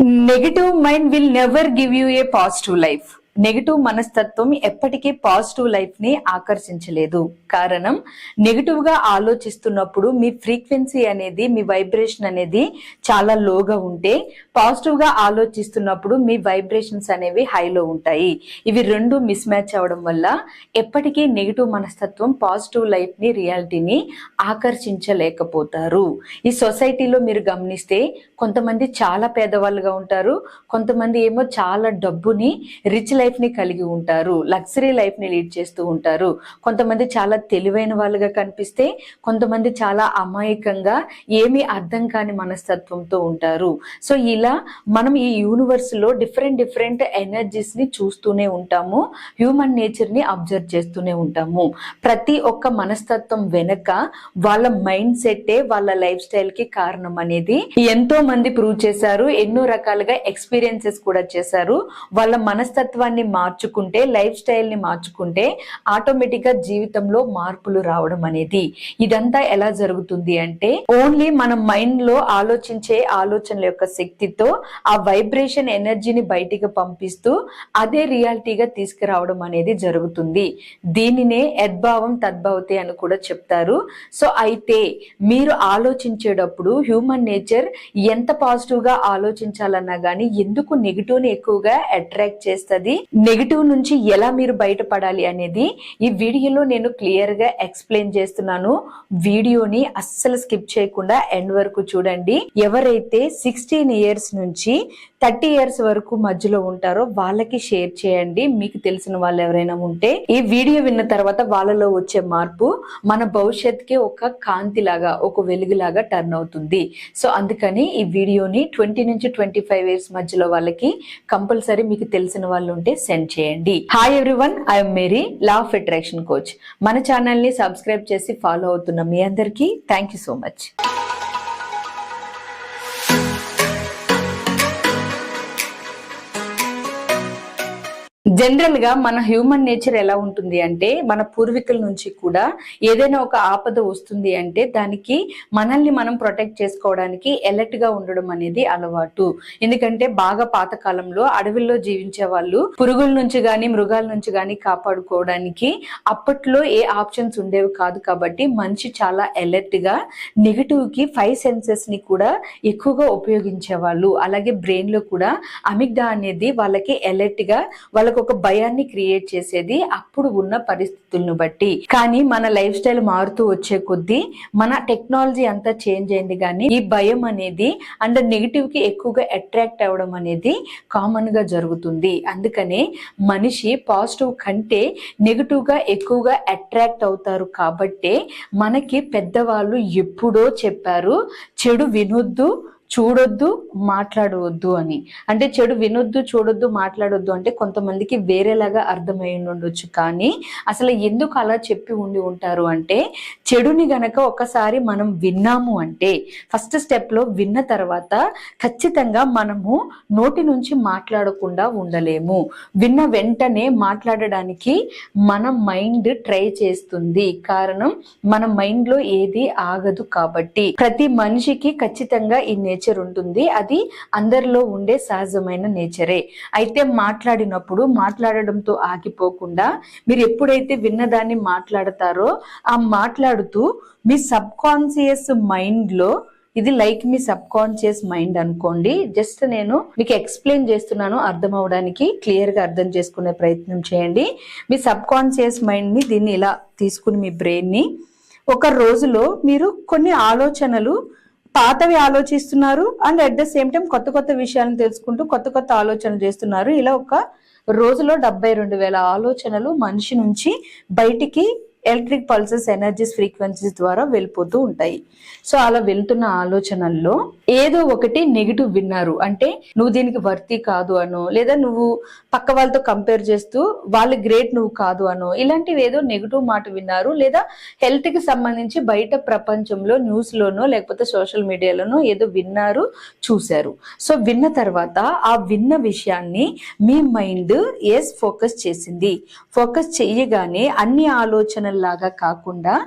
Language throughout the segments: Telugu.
Negative mind will never give you a positive life. Negative మనస్తత్వం ఎప్పటికీ పాజిటివ్ లైఫ్ ని ఆకర్షించలేదు. కారణం, నెగిటివ్ గా ఆలోచిస్తున్నప్పుడు మీ ఫ్రీక్వెన్సీ అనేది, మీ వైబ్రేషన్ అనేది చాలా లోగా ఉంటే, పాజిటివ్ గా ఆలోచిస్తున్నప్పుడు మీ వైబ్రేషన్స్ అనేవి హైలో ఉంటాయి. ఇవి రెండు మిస్ మ్యాచ్ అవడం వల్ల ఎప్పటికీ నెగిటివ్ మనస్తత్వం పాజిటివ్ లైఫ్ ని, రియాలిటీని ఆకర్షించలేకపోతారు. ఈ సొసైటీలో మీరు గమనిస్తే కొంతమంది చాలా పేదవాళ్ళుగా ఉంటారు, కొంతమంది ఏమో చాలా డబ్బుని, రిచ్ లైఫ్ ని కలిగి ఉంటారు, లగ్జరీ లైఫ్ ని లీడ్ చేస్తూ ఉంటారు. కొంతమంది చాలా తెలివైన వాళ్ళుగా కనిపిస్తే, కొంతమంది చాలా అమాయకంగా ఏమీ అర్థం కాని మనస్తత్వంతో ఉంటారు. సో ఇలా మనం ఈ యూనివర్స్ లో డిఫరెంట్ ఎనర్జీస్ ని చూస్తూనే ఉంటాము, హ్యూమన్ నేచర్ ని అబ్జర్వ్ చేస్తూనే ఉంటాము. ప్రతి ఒక్క మనస్తత్వం వెనక వాళ్ళ మైండ్ సెట్టే వాళ్ళ లైఫ్ స్టైల్ కి కారణం అనేది ఎంతో మంది ప్రూవ్ చేశారు, ఎన్నో రకాలుగా ఎక్స్పీరియన్సెస్ కూడా చేశారు. వాళ్ళ మనస్తత్వాన్ని మార్చుకుంటే, లైఫ్ స్టైల్ ని మార్చుకుంటే ఆటోమేటిక్ గా జీవితంలో మార్పులు రావడం అనేది. ఇదంతా ఎలా జరుగుతుంది అంటే, ఓన్లీ మన మైండ్ లో ఆలోచించే ఆలోచనల యొక్క శక్తితో ఆ వైబ్రేషన్ ఎనర్జీని బయటికి పంపిస్తూ అదే రియాలిటీగా తీసుకురావడం అనేది జరుగుతుంది. దీనినే యద్భావం తద్భవతే అని కూడా చెప్తారు. సో అయితే మీరు ఆలోచించేటప్పుడు హ్యూమన్ నేచర్ ఎంత పాజిటివ్ గా ఆలోచించాలన్నా గానీ ఎందుకు నెగిటివ్ ని ఎక్కువగా అట్రాక్ట్ చేస్తుంది, నెగిటివ్ నుంచి ఎలా మీరు బయటపడాలి అనేది ఈ వీడియోలో నేను క్లియర్ గా ఎక్స్ప్లెయిన్ చేస్తున్నాను. వీడియోని అస్సలు స్కిప్ చేయకుండా ఎండ్ వరకు చూడండి. ఎవరైతే 16 years నుంచి 30 years వరకు మధ్యలో ఉంటారో వాళ్ళకి షేర్ చేయండి, మీకు తెలిసిన వాళ్ళు ఎవరైనా ఉంటే. ఈ వీడియో విన్న తర్వాత వాళ్ళలో వచ్చే మార్పు మన భవిష్యత్తుకి ఒక కాంతి లాగా, ఒక వెలుగులాగా టర్న్ అవుతుంది. సో అందుకని ఈ వీడియోని 20 నుంచి 25 years మధ్యలో వాళ్ళకి కంపల్సరీ మీకు తెలిసిన వాళ్ళు ఉంటే సెండ్ చేయండి. Hi everyone, I'm Mary, law of attraction coach. మన ఛానల్ ని సబ్స్క్రైబ్ చేసి ఫాలో అవుతున్న మీ అందరికీ thank you so much. General గా మన హ్యూమన్ నేచర్ ఎలా ఉంటుంది అంటే, మన పూర్వీకుల నుంచి కూడా ఏదైనా ఒక ఆపద వస్తుంది అంటే దానికి మనల్ని మనం ప్రొటెక్ట్ చేసుకోవడానికి అలర్ట్ గా ఉండడం అనేది అలవాటు. ఎందుకంటే బాగా పాతకాలంలో అడవుల్లో జీవించే వాళ్ళు పురుగుల నుంచి గాని, మృగాల నుంచి గాని కాపాడుకోవడానికి అప్పట్లో ఏ ఆప్షన్స్ ఉండేవి కాదు. కాబట్టి మనిషి చాలా అలర్ట్ గా నెగిటివ్ కి 5 senses ని కూడా ఎక్కువగా ఉపయోగించేవాళ్ళు. అలాగే బ్రెయిన్ లో కూడా అమిగ్డా అనేది వాళ్ళకి అలర్ట్ గా, వాళ్ళకు ఒక భయాన్ని క్రియేట్ చేసేది అప్పుడు ఉన్న పరిస్థితులను బట్టి. కానీ మన లైఫ్ స్టైల్ మారుతూ వచ్చే కొద్దీ మన టెక్నాలజీ అంతా చేంజ్ అయింది, కానీ ఈ భయం అనేది అండ్ నెగిటివ్ కి ఎక్కువగా అట్రాక్ట్ అవ్వడం అనేది కామన్ గా జరుగుతుంది. అందుకనే మనిషి పాజిటివ్ కంటే నెగిటివ్ గా ఎక్కువగా అట్రాక్ట్ అవుతారు. కాబట్టే మనకి పెద్దవాళ్ళు ఎప్పుడో చెప్పారు, చెడు వినొద్దు, చూడొద్దు, మాట్లాడవద్దు అని. అంటే చెడు వినొద్దు, చూడొద్దు, మాట్లాడొద్దు అంటే కొంతమందికి వేరేలాగా అర్థమై ఉండొచ్చు. కానీ అసలు ఎందుకు అలా చెప్పి ఉండి ఉంటారు అంటే, చెడుని గనక ఒకసారి మనం విన్నాము అంటే, ఫస్ట్ స్టెప్ లో విన్న తర్వాత ఖచ్చితంగా మనము నోటి నుంచి మాట్లాడకుండా ఉండలేము. విన్న వెంటనే మాట్లాడడానికి మన మైండ్ ట్రై చేస్తుంది. కారణం, మన మైండ్ లో ఏది ఆగదు కాబట్టి. ప్రతి మనిషికి ఖచ్చితంగా ఈ నేచర్ ఉంటుంది, అది అందరిలో ఉండే సహజమైన నేచరే. అయితే మాట్లాడినప్పుడు మాట్లాడడంతో ఆగిపోకుండా మీరు ఎప్పుడైతే విన్నదాన్ని మాట్లాడతారో, ఆ మాట్లాడుతూ మీ సబ్ కాన్షియస్ మైండ్ లో, ఇది లైక్ మీ సబ్ కాన్షియస్ మైండ్ అనుకోండి. జస్ట్ నేను మీకు ఎక్స్ప్లెయిన్ చేస్తున్నాను, అర్థం అవడానికి, క్లియర్ గా అర్థం చేసుకునే ప్రయత్నం చేయండి. మీ సబ్ కాన్షియస్ మైండ్ ని దీన్ని ఇలా తీసుకుని మీ బ్రెయిన్ ని ఒక రోజులో మీరు కొన్ని ఆలోచనలు, పాతవి ఆలోచిస్తున్నారు and at the same time కొత్త విషయాలను తెలుసుకుంటూ కొత్త ఆలోచనలు చేస్తున్నారు. ఇలా ఒక రోజులో 72,000 ఆలోచనలు మనిషి నుంచి బయటికి ఎలక్ట్రిక్ పల్సెస్, ఎనర్జీస్, ఫ్రీక్వెన్సీస్ ద్వారా వెళ్ళిపోతూ ఉంటాయి. సో అలా వెళ్తున్న ఆలోచనల్లో ఏదో ఒకటి నెగిటివ్ విన్నారు అంటే, నువ్వు దీనికి వర్తి కాదు అనో, లేదా నువ్వు పక్క వాళ్ళతో కంపేర్ చేస్తూ వాళ్ళు గ్రేట్, నువ్వు కాదు అనో, ఇలాంటివి ఏదో నెగిటివ్ మాట విన్నారు. లేదా హెల్త్ కి సంబంధించి బయట ప్రపంచంలో న్యూస్ లోనో లేకపోతే సోషల్ మీడియాలోనో ఏదో విన్నారు, చూశారు. సో విన్న తర్వాత ఆ విన్న విషయాన్ని మీ మైండ్ ఫోకస్ చేసింది. ఫోకస్ చేయగానే అన్ని ఆలోచనల్లాగా కాకుండా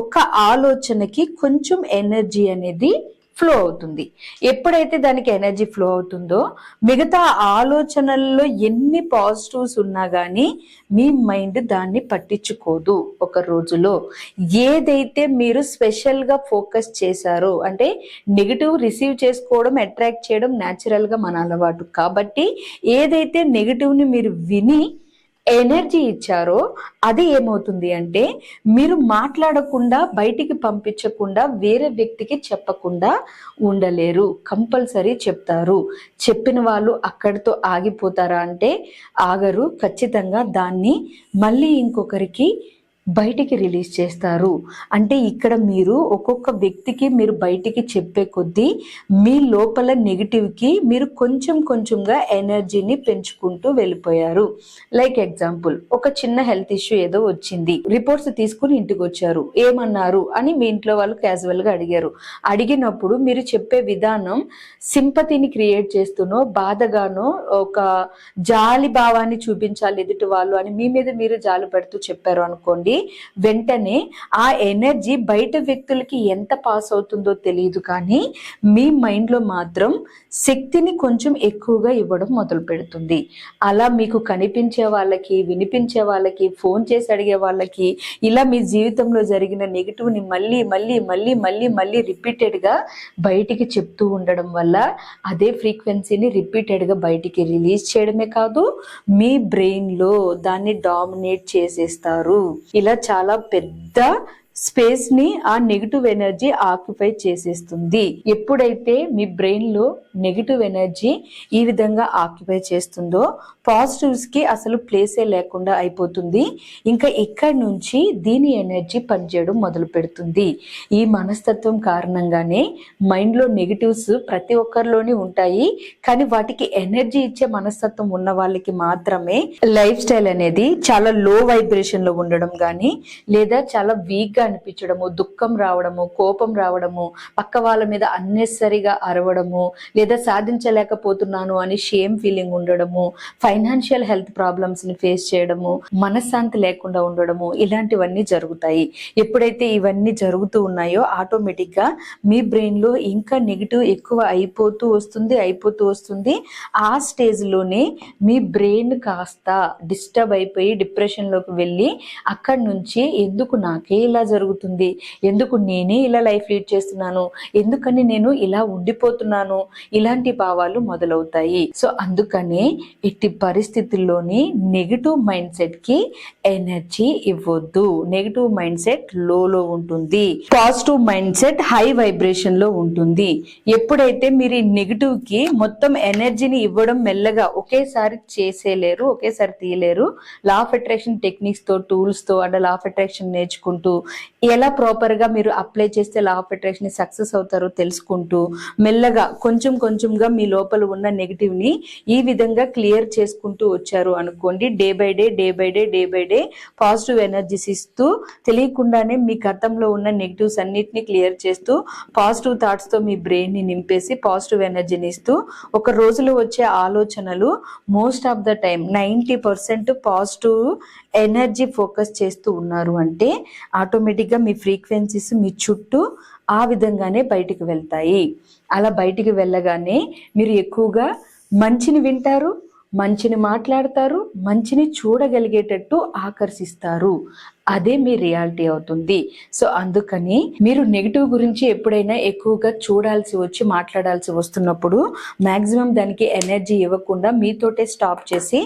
ఒక ఆలోచనకి కొంచెం ఎనర్జీ అనేది ఫ్లో అవుతుంది. ఎప్పుడైతే దానికి ఎనర్జీ ఫ్లో అవుతుందో మిగతా ఆలోచనల్లో ఎన్ని పాజిటివ్స్ ఉన్నా కానీ మీ మైండ్ దాన్ని పట్టించుకోదు. ఒక రోజులో ఏదైతే మీరు స్పెషల్గా ఫోకస్ చేశారో, అంటే నెగిటివ్ రిసీవ్ చేసుకోవడం, అట్రాక్ట్ చేయడం న్యాచురల్గా మన అలవాటు కాబట్టి ఏదైతే నెగిటివ్ని మీరు విని ఎనర్జీ ఇచ్చారో అది ఏమవుతుంది అంటే మీరు మాట్లాడకుండా, బయటికి పంపించకుండా, వేరే వ్యక్తికి చెప్పకుండా ఉండలేరు. కంపల్సరీ చెప్తారు. చెప్పిన వాళ్ళు అక్కడితో ఆగిపోతారా అంటే ఆగరు. ఖచ్చితంగా దాన్ని మళ్ళీ ఇంకొకరికి బయటికి రిలీజ్ చేస్తారు. అంటే ఇక్కడ మీరు ఒక్కొక్క వ్యక్తికి మీరు బయటికి చెప్పే కొద్దీ మీ లోపల నెగిటివ్కి మీరు కొంచెం కొంచెంగా ఎనర్జీని పెంచుకుంటూ వెళ్ళిపోయారు. లైక్ ఎగ్జాంపుల్, ఒక చిన్న హెల్త్ ఇష్యూ ఏదో వచ్చింది, రిపోర్ట్స్ తీసుకుని ఇంటికి వచ్చారు, ఏమన్నారు అని మీ ఇంట్లో వాళ్ళు క్యాజువల్గా అడిగారు. అడిగినప్పుడు మీరు చెప్పే విధానం సింపతిని క్రియేట్ చేస్తూనో, బాధగానో, ఒక జాలి భావాన్ని చూపించాలి ఎదుటి వాళ్ళు అని మీ మీద మీరు జాలి పడుతూ చెప్పారు అనుకోండి, వెంటనే ఆ ఎనర్జీ బయట వ్యక్తులకి ఎంత పాస్ అవుతుందో తెలియదు, కానీ మీ మైండ్లో మాత్రం శక్తిని కొంచెం ఎక్కువగా ఇవ్వడం మొదలు పెడుతుంది. అలా మీకు కనిపించే వాళ్ళకి, వినిపించే వాళ్ళకి, ఫోన్ చేసి అడిగే వాళ్ళకి, ఇలా మీ జీవితంలో జరిగిన నెగిటివ్ని మళ్ళీ మళ్ళీ మళ్ళీ మళ్ళీ మళ్ళీ రిపీటెడ్గా బయటికి చెప్తూ ఉండడం వల్ల అదే ఫ్రీక్వెన్సీని రిపీటెడ్గా బయటికి రిలీజ్ చేయడమే కాదు, మీ బ్రెయిన్లో దాన్ని డామినేట్ చేసేస్తారు. ఇలా చాలా పెద్ద స్పేస్ ని ఆ నెగిటివ్ ఎనర్జీ ఆక్యుపై చేసేస్తుంది. ఎప్పుడైతే మీ బ్రెయిన్ లో నెగిటివ్ ఎనర్జీ ఈ విధంగా ఆక్యుపై చేస్తుందో పాజిటివ్స్ కి అసలు ప్లేసే లేకుండా అయిపోతుంది. ఇంకా ఇక్కడి నుంచి దీని ఎనర్జీ పనిచేయడం మొదలు పెడుతుంది. ఈ మనస్తత్వం కారణంగానే మైండ్ లో నెగిటివ్స్ ప్రతి ఒక్కరిలోని ఉంటాయి, కానీ వాటికి ఎనర్జీ ఇచ్చే మనస్తత్వం ఉన్న వాళ్ళకి మాత్రమే లైఫ్ స్టైల్ అనేది చాలా లో వైబ్రేషన్ లో ఉండడం కానీ, లేదా చాలా వీక్ గా అనిపించడము, దుఃఖం రావడము, కోపం రావడము, పక్క వాళ్ళ మీద అన్నెసరిగా అరవడము, లేదా సాధించలేకపోతున్నాను అని షేమ్ ఫీలింగ్ ఉండడము, ఫైనాన్షియల్ హెల్త్ ప్రాబ్లమ్స్ ని ఫేస్ చేయడము, మనశ్శాంతి లేకుండా ఉండడము, ఇలాంటివన్నీ జరుగుతాయి. ఎప్పుడైతే ఇవన్నీ జరుగుతూ ఉన్నాయో ఆటోమేటిక్ గా మీ బ్రెయిన్ లో ఇంకా నెగిటివ్ ఎక్కువ అయిపోతూ వస్తుంది. ఆ స్టేజ్ లోనే మీ బ్రెయిన్ కాస్త డిస్టర్బ్ అయిపోయి డిప్రెషన్ లోకి వెళ్ళి అక్కడి నుంచి ఎందుకు నాకే ఇలా జరుగుతుంది, ఎందుకు నేనే ఇలా లైఫ్ లీడ్ చేస్తున్నాను, ఎందుకని నేను ఇలా ఉండిపోతున్నాను, ఇలాంటి భావాలు మొదలవుతాయి. సో అందుకనే ఎట్టి పరిస్థితుల్లోని నెగిటివ్ మైండ్ సెట్ కి ఎనర్జీ ఇవ్వద్దు. నెగిటివ్ మైండ్ సెట్ లోలో ఉంటుంది, positive mind set high vibration లో ఉంటుంది. ఎప్పుడైతే మీరు ఈ నెగిటివ్ కి మొత్తం ఎనర్జీని ఇవ్వడం మెల్లగా ఒకేసారి చేసేలేరు, ఒకేసారి తీయలేరు. లా ఆఫ్ అట్రాక్షన్ టెక్నిక్స్ తో, టూల్స్ తో, అంటే లా ఆఫ్ అట్రాక్షన్ నేర్చుకుంటూ ఎలా ప్రాపర్ గా మీరు అప్లై చేస్తే లా ఆఫ్ అట్రాక్షన్ సక్సెస్ అవుతారో తెలుసుకుంటూ మెల్లగా కొంచెం కొంచెంగా మీ లోపల ఉన్న నెగిటివ్ ని ఈ విధంగా క్లియర్ చేసుకుంటూ వచ్చారు అనుకోండి. Day by day positive energies ఇస్తూ తెలియకుండానే మీ గతంలో ఉన్న నెగిటివ్స్ అన్నిటిని క్లియర్ చేస్తూ పాజిటివ్ థాట్స్ తో మీ బ్రెయిన్ ని నింపేసి పాజిటివ్ ఎనర్జీని ఇస్తూ ఒక రోజులో వచ్చే ఆలోచనలు most of the time 90% positive energy focus చేస్తూ ఉన్నారు అంటే ఆటోమేటిక్గా మీ ఫ్రీక్వెన్సీస్ మీ చుట్టూ ఆ విధంగానే బయటికి వెళ్తాయి. అలా బయటికి వెళ్ళగానే మీరు ఎక్కువగా మంచిని వింటారు, మంచిని మాట్లాడతారు, మంచిని చూడగలిగేటట్టు ఆకర్షిస్తారు. అదే మీ రియాలిటీ అవుతుంది. సో అందుకని మీరు నెగిటివ్ గురించి ఎప్పుడైనా ఎక్కువగా చూడాల్సి వచ్చి మాట్లాడాల్సి వస్తున్నప్పుడు మాక్సిమం దానికి ఎనర్జీ ఇవ్వకుండా మీతోటే స్టాప్ చేసి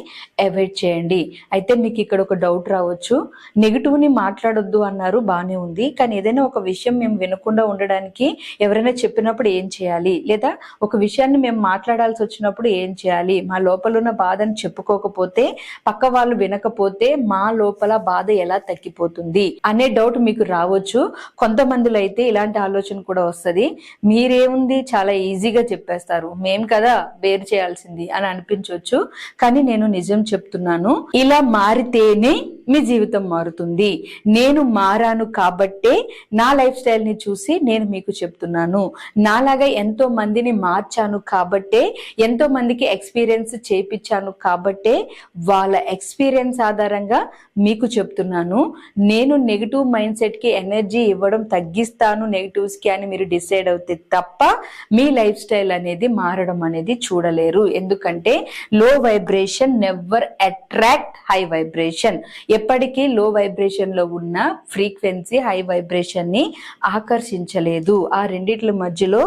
అవాయిడ్ చేయండి. అయితే మీకు ఇక్కడ ఒక డౌట్ రావచ్చు, నెగిటివ్ని మాట్లాడొద్దు అన్నారు, బాగానే ఉంది, కానీ ఏదైనా ఒక విషయం మేము వినకుండా ఉండడానికి ఎవరైనా చెప్పినప్పుడు ఏం చేయాలి, లేదా ఒక విషయాన్ని మేము మాట్లాడాల్సి వచ్చినప్పుడు ఏం చేయాలి, మా లోపల ఉన్న బాధను చెప్పుకోకపోతే, పక్క వాళ్ళు వినకపోతే మా లోపల బాధ ఎలా తగ్గిపోతుంది అనే డౌట్ మీకు రావచ్చు. కొంతమందిలో అయితే ఇలాంటి ఆలోచన కూడా వస్తుంది, మీరేముంది చాలా ఈజీగా చెప్పేస్తారు, మేం కదా బేర్ చేయాల్సింది అని అనిపించవచ్చు. కానీ నేను నిజం చెప్తున్నాను, ఇలా మారితేనే మీ జీవితం మారుతుంది. నేను మారాను కాబట్టే నా లైఫ్ స్టైల్ ని చూసి నేను మీకు చెప్తున్నాను. నాలాగా ఎంతో మందిని మార్చాను కాబట్టే, ఎంతో మందికి ఎక్స్పీరియన్స్ చేయించాను కాబట్టే వాళ్ళ ఎక్స్పీరియన్స్ ఆధారంగా మీకు చెప్తున్నాను. నేను నెగిటివ్ మైండ్ సెట్ కి ఎనర్జీ ఇవ్వడం తగ్గిస్తాను నెగిటివ్స్ కి అని మీరు డిసైడ్ అవుతే తప్ప మీ లైఫ్ స్టైల్ అనేది మారడం అనేది చూడలేరు. ఎందుకంటే లో vibration never attract high vibration. ఎప్పటికీ లో వైబ్రేషన్ లో ఉన్న ఫ్రీక్వెన్సీ హై వైబ్రేషన్ ని ఆకర్షించలేదు. ఆ రెండిట్ల మధ్యలో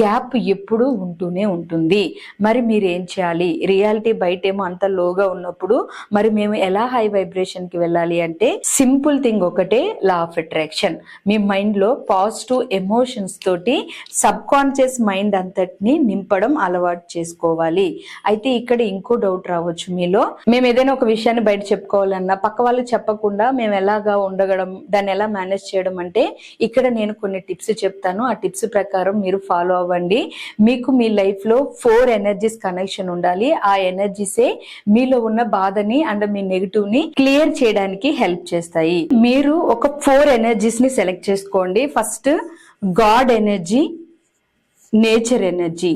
గ్యాప్ ఎప్పుడూ ఉంటూనే ఉంటుంది. మరి మీరు ఏం చేయాలి? రియాలిటీ బయటేమో అంత లోగా ఉన్నప్పుడు మరి మేము ఎలా హై వైబ్రేషన్ కి వెళ్ళాలి అంటే సింపుల్ థింగ్ ఒకటే, లా ఆఫ్ అట్రాక్షన్. మీ మైండ్ లో పాజిటివ్ ఎమోషన్స్ తోటి సబ్ కాన్షియస్ మైండ్ అంతటిని నింపడం అలవాటు చేసుకోవాలి. అయితే ఇక్కడ ఇంకో డౌట్ రావచ్చు మీలో, మేము ఏదైనా ఒక విషయాన్ని బయట చెప్పుకోవాలన్నా పక్క వాళ్ళు చెప్పకుండా మేము ఎలాగా ఉండగడం, దాన్ని ఎలా మేనేజ్ చేయడం అంటే ఇక్కడ నేను కొన్ని టిప్స్ చెప్తాను. ఆ టిప్స్ ప్రకారం మీరు ఫాలో అవ్వండి. మీకు మీ లైఫ్ లో 4 ఎనర్జీస్ కనెక్షన్ ఉండాలి. ఆ ఎనర్జీసే మీలో ఉన్న బాధని అండ్ మీ నెగిటివ్ ని క్లియర్ చేయడానికి హెల్ప్ చేస్తాయి. మీరు ఒక 4 ఎనర్జీస్ ని సెలెక్ట్ చేసుకోండి. First God energy, nature energy.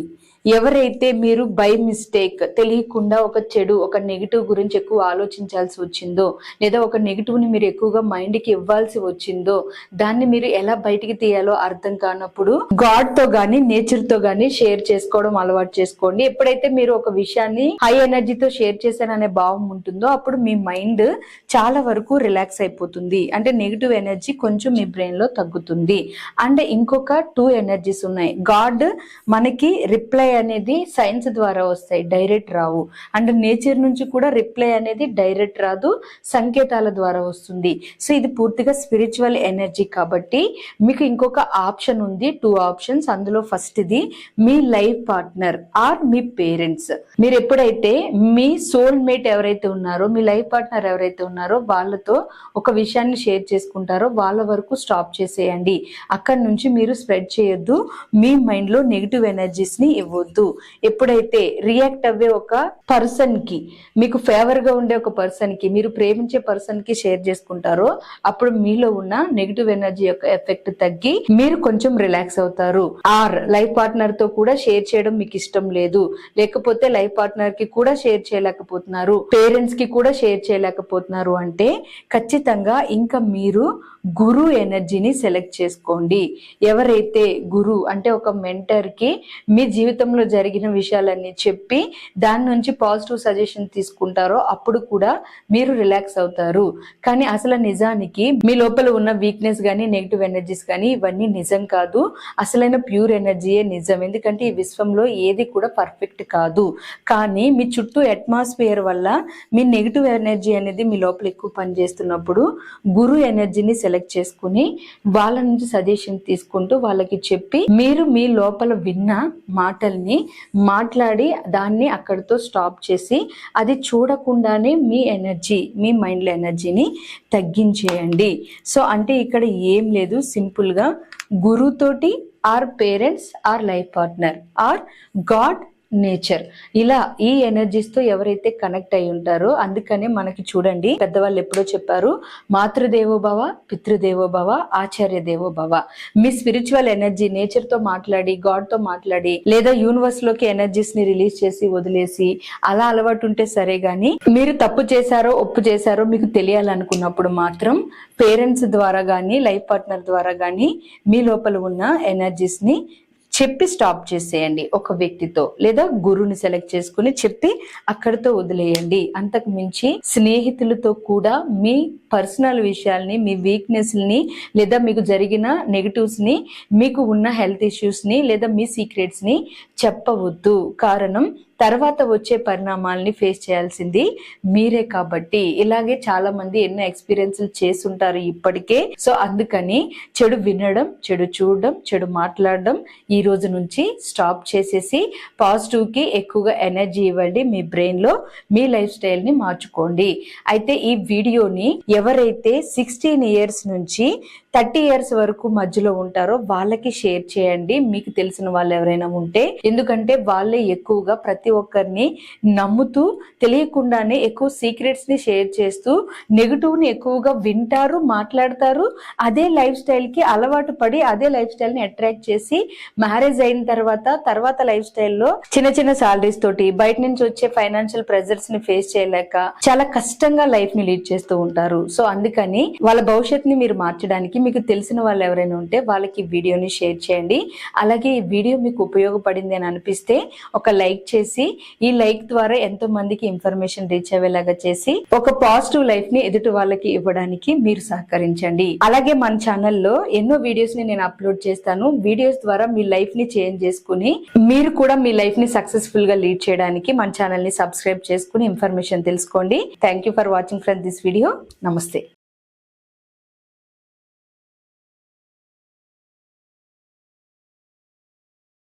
ఎవరైతే మీరు బై మిస్టేక్ తెలియకుండా ఒక చెడు, ఒక నెగిటివ్ గురించి ఎక్కువ ఆలోచించాల్సి వచ్చిందో, లేదా ఒక నెగిటివ్ ని మీరు ఎక్కువగా మైండ్ కి ఇవ్వాల్సి వచ్చిందో, దాన్ని మీరు ఎలా బయటికి తీయాలో అర్థం కానప్పుడు గాడ్ తో గానీ నేచర్ తో గానీ షేర్ చేసుకోవడం అలవాటు చేసుకోండి. ఎప్పుడైతే మీరు ఒక విషయాన్ని హై ఎనర్జీతో షేర్ చేశాననే భావం ఉంటుందో అప్పుడు మీ మైండ్ చాలా వరకు రిలాక్స్ అయిపోతుంది. అంటే నెగిటివ్ ఎనర్జీ కొంచెం మీ బ్రెయిన్ లో తగ్గుతుంది. అండ్ ఇంకొక 2 ఎనర్జీస్ ఉన్నాయి. గాడ్ మనకి రిప్లై అనేది సైన్స్ ద్వారా వస్తాయి, డైరెక్ట్ రావు. అండ్ నేచర్ నుంచి కూడా రిప్లై అనేది డైరెక్ట్ రాదు, సంకేతాల ద్వారా వస్తుంది. సో ఇది పూర్తిగా స్పిరిచువల్ ఎనర్జీ కాబట్టి మీకు ఇంకొక ఆప్షన్ ఉంది, 2 ఆప్షన్స్. అందులో ఫస్ట్ ఇది మీ లైఫ్ పార్ట్నర్ ఆర్ మీ పేరెంట్స్. మీరు ఎప్పుడైతే మీ సోల్ మేట్ ఎవరైతే ఉన్నారో, మీ లైఫ్ పార్ట్నర్ ఎవరైతే ఉన్నారో వాళ్ళతో ఒక విషయాన్ని షేర్ చేసుకుంటారో వాళ్ళ వరకు స్టాప్ చేసేయండి. అక్కడి నుంచి మీరు స్ప్రెడ్ చేయొద్దు. మీ మైండ్ లో నెగిటివ్ ఎనర్జీస్ ని ఇవ్వద్దు. ఎప్పుడైతే రియాక్ట్ అవ్వే ఒక పర్సన్ కి, మీకు ఫేవర్ గా ఉండే ఒక పర్సన్ కి, మీరు ప్రేమించే పర్సన్ కి షేర్ చేసుకుంటారో అప్పుడు మీలో ఉన్న నెగిటివ్ ఎనర్జీ యొక్క ఎఫెక్ట్ తగ్గి మీరు కొంచెం రిలాక్స్ అవుతారు. ఆర్ లైఫ్ పార్ట్నర్ తో కూడా షేర్ చేయడం మీకు ఇష్టం లేదు, లేకపోతే లైఫ్ పార్ట్నర్ కి కూడా షేర్ చేయలేకపోతున్నారు, పేరెంట్స్ కి కూడా షేర్ చేయలేకపోతున్నారు అంటే ఖచ్చితంగా ఇంకా మీరు గురు ఎనర్జీని సెలెక్ట్ చేసుకోండి. ఎవరైతే గురు అంటే ఒక మెంటర్ కి మీ జీవితంలో జరిగిన విషయాలన్నీ చెప్పి దాని నుంచి పాజిటివ్ సజెషన్ తీసుకుంటారో అప్పుడు కూడా మీరు రిలాక్స్ అవుతారు. కానీ అసలు నిజానికి మీ లోపల ఉన్న వీక్నెస్ కానీ నెగిటివ్ ఎనర్జీస్ కానీ ఇవన్నీ నిజం కాదు. అసలైన ప్యూర్ ఎనర్జీయే నిజం. ఎందుకంటే ఈ విశ్వంలో ఏది కూడా పర్ఫెక్ట్ కాదు. కానీ మీ చుట్టూ అట్మాస్ఫియర్ వల్ల మీ నెగిటివ్ ఎనర్జీ అనేది మీ లోపల ఎక్కువ పనిచేస్తున్నప్పుడు గురు ఎనర్జీని సెలెక్ట్ చేసుకుని వాళ్ళ నుంచి సజెషన్ తీసుకుంటూ వాళ్ళకి చెప్పి మీరు మీ లోపల విన్న మాటల్ని మాట్లాడి దాన్ని అక్కడితో స్టాప్ చేసి అది చూడకుండానే మీ ఎనర్జీ, మీ మైండ్లో ఎనర్జీని తగ్గించేయండి. సో అంటే ఇక్కడ ఏం లేదు, సింపుల్గా గురుతోటి or parents or life partner or God, nature, ఇలా ఈ ఎనర్జీస్ తో ఎవరైతే కనెక్ట్ అయి ఉంటారో, అందుకనే మనకి చూడండి పెద్దవాళ్ళు ఎప్పుడో చెప్పారు, మాతృదేవోభవ, పితృదేవోభవ, ఆచార్య దేవోభవ. మీ స్పిరిచువల్ ఎనర్జీ నేచర్ తో మాట్లాడి, గాడ్ తో మాట్లాడి, లేదా యూనివర్స్ లోకి ఎనర్జీస్ ని రిలీజ్ చేసి వదిలేసి అలా అలవాటు ఉంటే సరే గాని మీరు తప్పు చేశారో ఒప్పు చేశారో మీకు తెలియాలనుకున్నప్పుడు మాత్రం పేరెంట్స్ ద్వారా గానీ లైఫ్ పార్ట్నర్ ద్వారా గానీ మీ లోపల ఉన్న ఎనర్జీస్ ని చెప్పి స్టాప్ చేసేయండి. ఒక వ్యక్తితో లేదా గురువుని సెలెక్ట్ చేసుకుని చెప్పి అక్కడితో వదిలేయండి. అంతకు మించి స్నేహితులతో కూడా మీ పర్సనల్ విషయాల్ని, మీ వీక్నెస్ ని, లేదా మీకు జరిగిన నెగటివ్స్ ని, మీకు ఉన్న హెల్త్ ఇష్యూస్ ని, లేదా మీ సీక్రెట్స్ ని చెప్పవద్దు. కారణం తర్వాత వచ్చే పరిణామాలని ఫేస్ చేయాల్సింది మీరే కాబట్టి. ఇలాగే చాలా మంది ఎన్నో ఎక్స్పీరియన్స్లు చేస్తుంటారు ఇప్పటికే. సో అందుకని చెడు వినడం, చెడు చూడడం, చెడు మాట్లాడడం ఈ రోజు నుంచి స్టాప్ చేసేసి పాజిటివ్ కి ఎక్కువగా ఎనర్జీ ఇవ్వండి. మీ బ్రెయిన్ లో మీ లైఫ్ స్టైల్ ని మార్చుకోండి. అయితే ఈ వీడియోని ఎవరైతే 16 ఇయర్స్ నుంచి 30 ఇయర్స్ వరకు మధ్యలో ఉంటారో వాళ్ళకి షేర్ చేయండి, మీకు తెలిసిన వాళ్ళు ఎవరైనా ఉంటే. ఎందుకంటే వాళ్ళే ఎక్కువగా ప్రతి ప్రతి ఒక్కరిని నమ్ముతూ తెలియకుండానే ఎక్కువ సీక్రెట్స్ ని షేర్ చేస్తూ నెగిటివ్ ని ఎక్కువగా వింటారు, మాట్లాడతారు. అదే లైఫ్ స్టైల్ కి అలవాటు పడి అదే లైఫ్ స్టైల్ ని అట్రాక్ట్ చేసి మ్యారేజ్ అయిన తర్వాత లైఫ్ స్టైల్లో చిన్న చిన్న సాలరీస్ తోటి బయట నుంచి వచ్చే ఫైనాన్షియల్ ప్రెజర్స్ ని ఫేస్ చేయలేక చాలా కష్టంగా లైఫ్ ని లీడ్ చేస్తూ ఉంటారు. సో అందుకని వాళ్ళ భవిష్యత్తుని మీరు మార్చడానికి మీకు తెలిసిన వాళ్ళు ఎవరైనా ఉంటే వాళ్ళకి వీడియోని షేర్ చేయండి. అలాగే ఈ వీడియో మీకు ఉపయోగపడింది అని అనిపిస్తే ఒక లైక్ చేసి, ఈ లైక్ ద్వారా ఎంతో మందికి ఇన్ఫర్మేషన్ రీచ్ అయ్యేలాగా చేసి ఒక పాజిటివ్ లైఫ్ ని ఎదుటి వాళ్ళకి ఇవ్వడానికి మీరు సహకరించండి. అలాగే మన ఛానల్లో ఎన్నో వీడియోస్ ని నేను అప్లోడ్ చేస్తాను. వీడియోస్ ద్వారా మీ లైఫ్ ని చేంజ్ చేసుకుని మీరు కూడా మీ లైఫ్ ని సక్సెస్ఫుల్ గా లీడ్ చేయడానికి మన ఛానల్ ని సబ్స్క్రైబ్ చేసుకుని ఇన్ఫర్మేషన్ తెలుసుకోండి. Thank you for watching friends this video. నమస్తే.